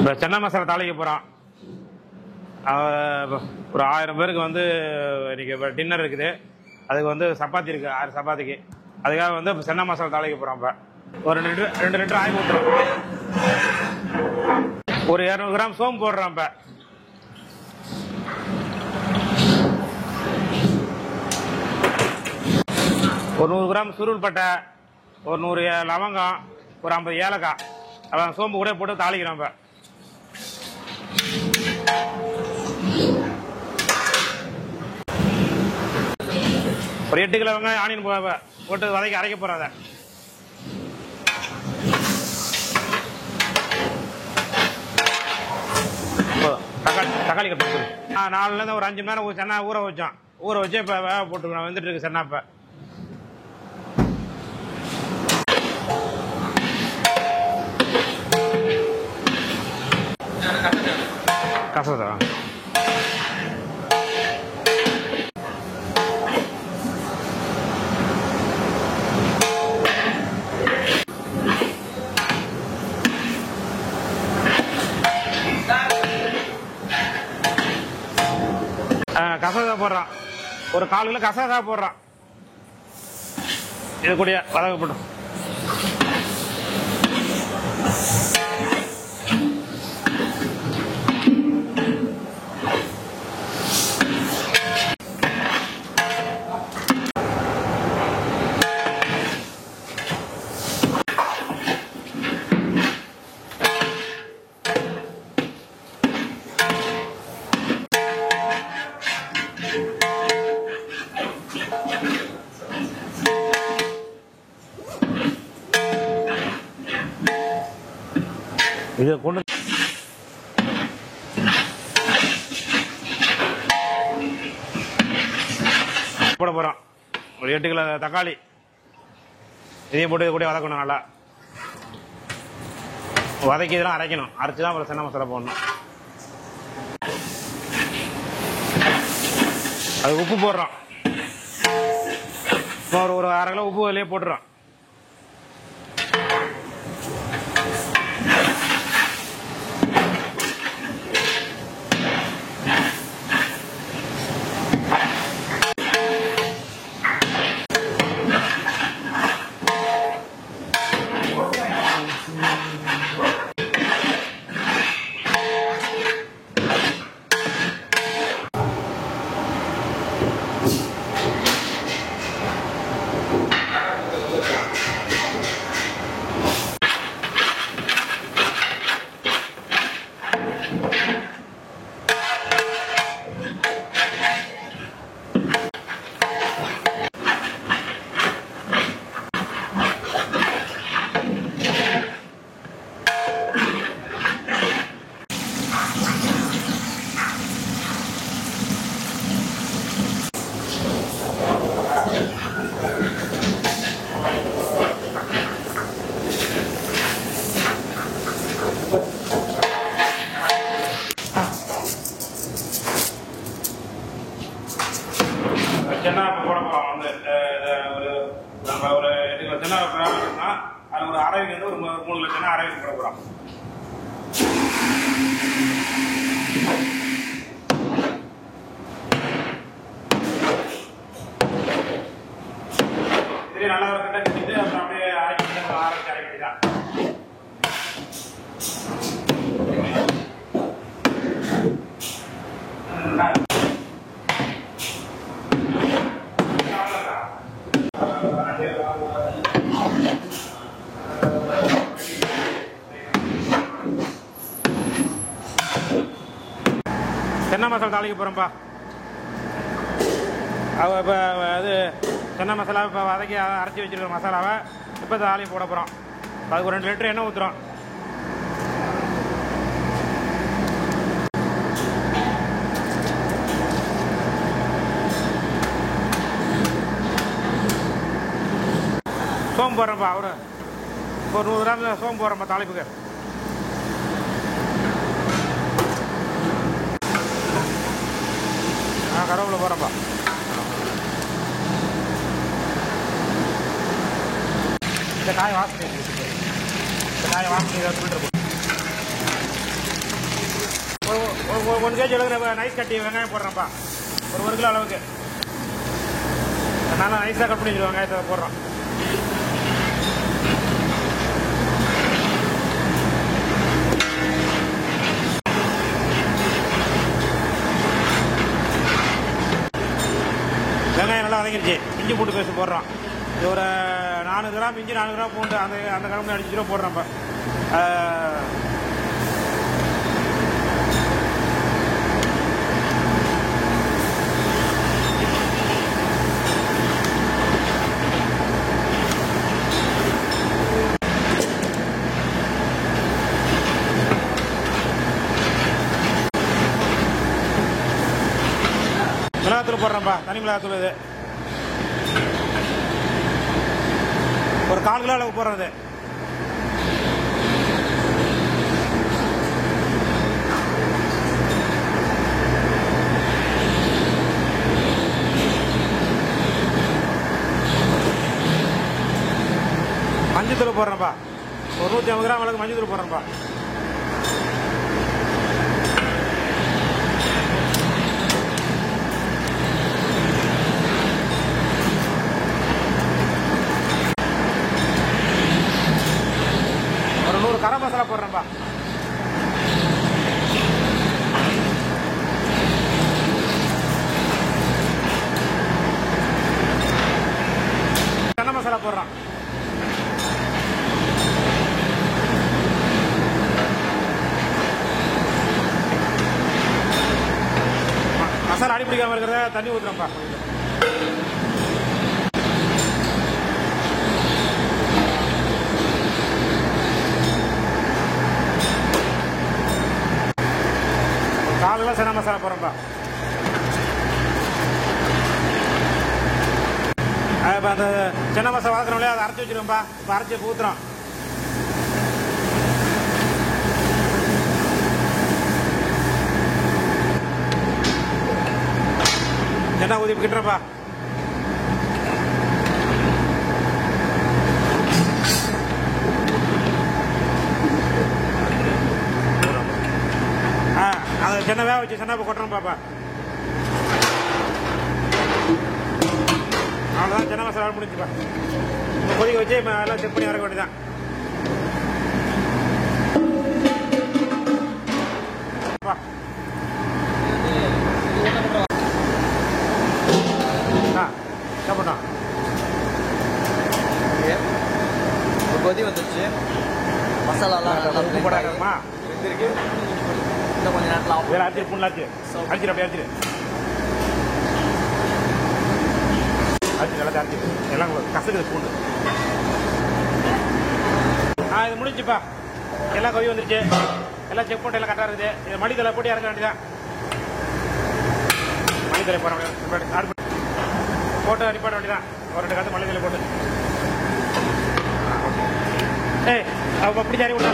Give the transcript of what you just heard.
இப்போ சென்னா மசாலா தாளிக்க போகிறோம். ஒரு 1000 பேருக்கு வந்து இன்றைக்கி இப்போ டின்னர் இருக்குது. அதுக்கு வந்து சப்பாத்தி இருக்குது, 6 சப்பாத்திக்கு. அதுக்காக வந்து இப்போ சென்னா மசாலா தாளிக்க போகிறோம். இப்போ ஒரு 2 லிட்டர் ஆயில் ஊற்றுறோம். ஒரு 200 கிராம் சோம்பு போடுறோம். இப்போ ஒரு 100 கிராம் சுருள் பட்டை, ஒரு 100 லவங்கம், ஒரு 50 ஏலக்காய், அதான் சோம்பு கூட போட்டு தாளிக்கிறோம். இப்போ ஒரு 8 கிலோ வெங்காயம் ஆனியன் போட்டு வதக்கி அரைக்க போகிறோம். அதை தக்காளி கட்டு 4லேருந்து ஒரு 5 மணி நேரம் சென்னா ஊற வச்சோம். ஊற வச்சு இப்போ வேக போட்டுக்கணும். வந்துட்டு இருக்கு சென்னா. இப்போ கசதா கசகதா போடுறான். ஒரு 4 கிலோ கசகதா போடுறான். இது கூடிய வதக்கப்படும். இதை கொண்டு போட போகிறோம். ஒரு 8 கிலோ தக்காளி இதையும் போட்டு கூட வதக்கணும். நல்லா வதக்கி இதெல்லாம் அரைக்கணும். அரைச்சி தான் அப்புறம் சென்னா மசாலா போடணும். அது உப்பு போடுறோம். ஒரு 1/2 கிலோ உப்பு அதிலே போட்டுறோம். சென்னா போட போகிறோம். வந்து நம்ம ஒரு 8 கிலோ சென்னா போடணும்னா அதில் ஒரு அரைக்கு வந்து ஒரு 3 கிலோ சென்னா அரைக்கு போட போகிறோம். இதுலேயே நல்லா ஒரு கட்டை கட்டிட்டு அப்புறம் அப்படியே ஆரம்பிச்சு அரைக்கிட்டு தான். சென்னா மசாலா தாளிக்க போகிறோம்ப்பா. இப்போ அது சென்னா மசாலா இப்போ வதக்கி அரைச்சி வச்சுருக்க மசாலாவை இப்போ தாளிக்க போட போகிறோம். அதுக்கு ஒரு 2 லிட்டர் எண்ணெய் ஊற்றுறோம். சோம்பு போடுறேன்ப்பா. ஒரு 100 கிராம் சோம்பு போடுறேன்ப்பா தாளிப்புக்கு. கருவேப்பிலை போடுறேன்ப்பா. இந்த காய் வாசனை, இந்த காய் வாசனை ஃபில்டர் போட்டு 1 kg அளவுக்கு நைஸ் கட்டி வெங்காயம் போடுறோம்ப்பா. ஒரு 1 கிலோ அளவுக்கு நல்லா நைஸாக கட் பண்ணி வச்சுருவோம். வெங்காயத்தை போடுறோம். வெங்காயம் நல்லா வதங்கிடுச்சு. இஞ்சி பூண்டு பேஸ்ட் போடுறோம். இது ஒரு 400 கிராம் இஞ்சி, 400 கிராம் பூண்டு அந்த கிழமை அடிச்சு ரூபா போடுறோம். இப்போ மிளகாத்தூள் போடுறோம்ப்பா. தனி மிளகாத்தூள் இது ஒரு 1/4 கிலோ அளவு போடுறது. மஞ்சத்தூள் போடுறோம்ப்பா. ஒரு 150 கிராம் அளவுக்கு மஞ்சத்தூள் போடுறோம்ப்பா. ஒரு 100 கரம் மசாலா போடுறோம்ப்பா. சன்னா மசாலா போடுறோம். மசாலா அடி பிடிக்காம இருக்கிறத தண்ணி ஊற்றுறோம்ப்பா. காலையில் சன்னா மசாலா போடுறோம்ப்பா. இப்போ அந்த சின்ன மசாலா வளர்க்குறோம்லையே அதை அரைச்சி வச்சிருவோம்ப்பா. இப்போ அரைச்சி ஊற்றுறோம். என்ன ஊதி கிட்டுறப்பா. அதை சென்னை வேக வச்சு சென்னை கொட்டுறோம் பாப்பா. அவ்வளோதான், சென்னை மசாலா முடிஞ்சுப்பா. கொதிக்க வச்சு எல்லாம் செக் பண்ணி இறக்க வேண்டியதான். சாப்பிட்டோம். கொதி வந்துருச்சு. மசாலாலாம் உப்பு போடாமா வெந்திருக்கு. இன்னும் கொஞ்சம் நேரத்தில் ஆஃப் வேறு அரிசி பூண்டு அரிசி அரிசி அப்படியே அரிசி எல்லாத்தையும் அரிசி எல்லாம் கசக்குது பூண்டு. இது முடிஞ்சுப்பா. எல்லாம் கொதி வந்துருச்சு. எல்லாம் செக் பண்ணிட்டு எல்லாம் கரெக்டாக இருக்குது. இது மல்லித்தலை போட்டு இறக்க வேண்டியதான். மல்லித்தலை போட போட்டு அடிப்பாட வேண்டியதான். ஒரு 2 காசு மல்லித்தலை போட்டு. ஏய் அப்படி சரி விட்டா